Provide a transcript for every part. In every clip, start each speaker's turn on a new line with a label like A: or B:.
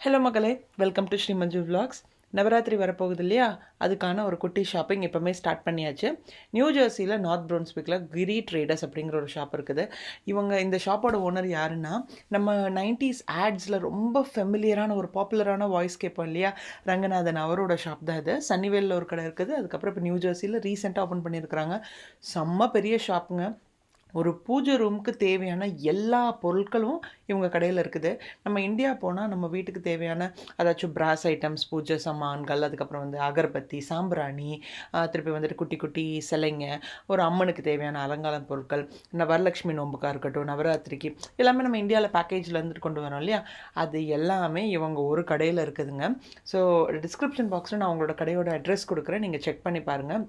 A: Hello மக்களே, welcome to Shri Manju vlogs. Navratri வரப்போகுது இல்லையா, அதுக்கான ஒரு குட்டி ஷாப்பிங் எப்போவுமே ஸ்டார்ட் பண்ணியாச்சு. நியூ ஜெர்சியில் நார்த் ப்ரௌன்ஸ்விக்கில் கிரி ட்ரேடர்ஸ் அப்படிங்கிற ஒரு ஷாப் இருக்குது. இந்த ஷாப்போட ஓனர் யாருன்னா, நம்ம 90s ஆட்ஸில் ரொம்ப ஃபெமிலியரான ஒரு பாப்புலரான வாய்ஸ் கேட்போம் இல்லையா, ரங்கநாதன் அவரோட ஷாப் தான் இது. சன்னிவேலில் ஒரு கடை இருக்குது. அதுக்கப்புறம் இப்போ நியூ ஜெர்சியில் ரீசெண்டாக ஓப்பன் பண்ணியிருக்கிறாங்க. செம்ம பெரிய ஷாப்புங்க. ஒரு பூஜை ரூமுக்கு தேவையான எல்லா பொருட்களும் இவங்க கடையில் இருக்குது. நம்ம இந்தியா போனால் நம்ம வீட்டுக்கு தேவையான அதாச்சும் பிராஸ் ஐட்டம்ஸ், பூஜை சாமான்கள், அதுக்கப்புறம் அகர்பத்தி, சாம்பிராணி, திருப்பி குட்டி குட்டி சிலைங்க, ஒரு அம்மனுக்கு தேவையான அலங்கார பொருட்கள், வரலட்சுமி நோம்புக்காக இருக்கட்டும், நவராத்திரிக்கு எல்லாமே நம்ம இந்தியாவில் பேக்கேஜில் இருந்துட்டு கொண்டு வரோம் இல்லையா, அது எல்லாமே இவங்க ஒரு கடையில் இருக்குதுங்க. ஸோ டிஸ்கிரிப்ஷன் பாக்ஸில் நான் அவங்களோட கடையோட அட்ரஸ் கொடுக்குறேன், நீங்கள் செக் பண்ணி பாருங்கள்.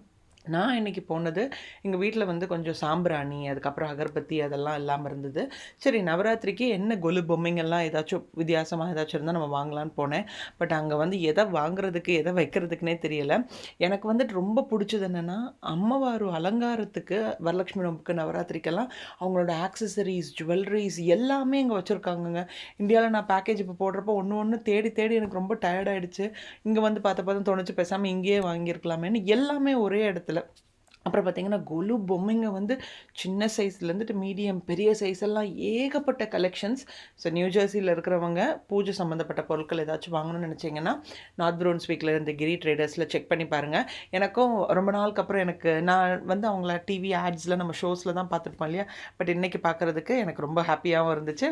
A: நான் இன்றைக்கி போனது எங்கள் வீட்டில் கொஞ்சம் சாம்பிராணி, அதுக்கப்புறம் அகர்பத்தி அதெல்லாம் இல்லாமல் இருந்தது. சரி, நவராத்திரிக்கு என்ன கொலு பொம்மைங்கள்லாம் ஏதாச்சும் வித்தியாசமாக ஏதாச்சும் இருந்தால் நம்ம வாங்கலான்னு போனேன். பட் அங்கே எதை வாங்குறதுக்கு எதை வைக்கிறதுக்குனே தெரியலை. எனக்கு ரொம்ப பிடிச்சது என்னென்னா, அம்மவாரு அலங்காரத்துக்கு, வரலட்சுமி நோம்புக்கு, நவராத்திரிக்கெல்லாம் அவங்களோட ஆக்சசரிஸ், ஜுவல்லரிஸ் எல்லாமே இங்கே வச்சுருக்காங்கங்க. இந்தியாவில் நான் பேக்கேஜ் இப்போ போடுறப்போ ஒன்று தேடி தேடி எனக்கு ரொம்ப டயர்டாயிடுச்சு. இங்கே பார்த்தா தோணுச்சு, பேசாமல் இங்கேயே வாங்கியிருக்கலாமேன்னு. எல்லாமே ஒரே இடத்துல. அப்புறம் பார்த்திங்கன்னா, கொலு பொம்மைங்க சின்ன சைஸ்லேருந்துட்டு மீடியம், பெரிய சைஸ் எல்லாம் ஏகப்பட்ட கலெக்ஷன்ஸ். ஸோ நியூ ஜெர்சியில் இருக்கிறவங்க பூஜை சம்மந்தப்பட்ட பொருட்கள் ஏதாச்சும் வாங்கணும்னு நினச்சிங்கன்னா, நார்த் ப்ரௌன்ஸ்விக்கில் இருந்த கிரி ட்ரேடர்ஸில் செக் பண்ணி பாருங்கள். எனக்கும் ரொம்ப நாளுக்கு அப்புறம் நான் அவங்கள டிவி ஆட்ஸில் நம்ம ஷோஸில் தான் பார்த்துருப்போம் இல்லையா, பட் இன்றைக்கி பார்க்குறதுக்கு எனக்கு ரொம்ப ஹாப்பியாகவும் இருந்துச்சு.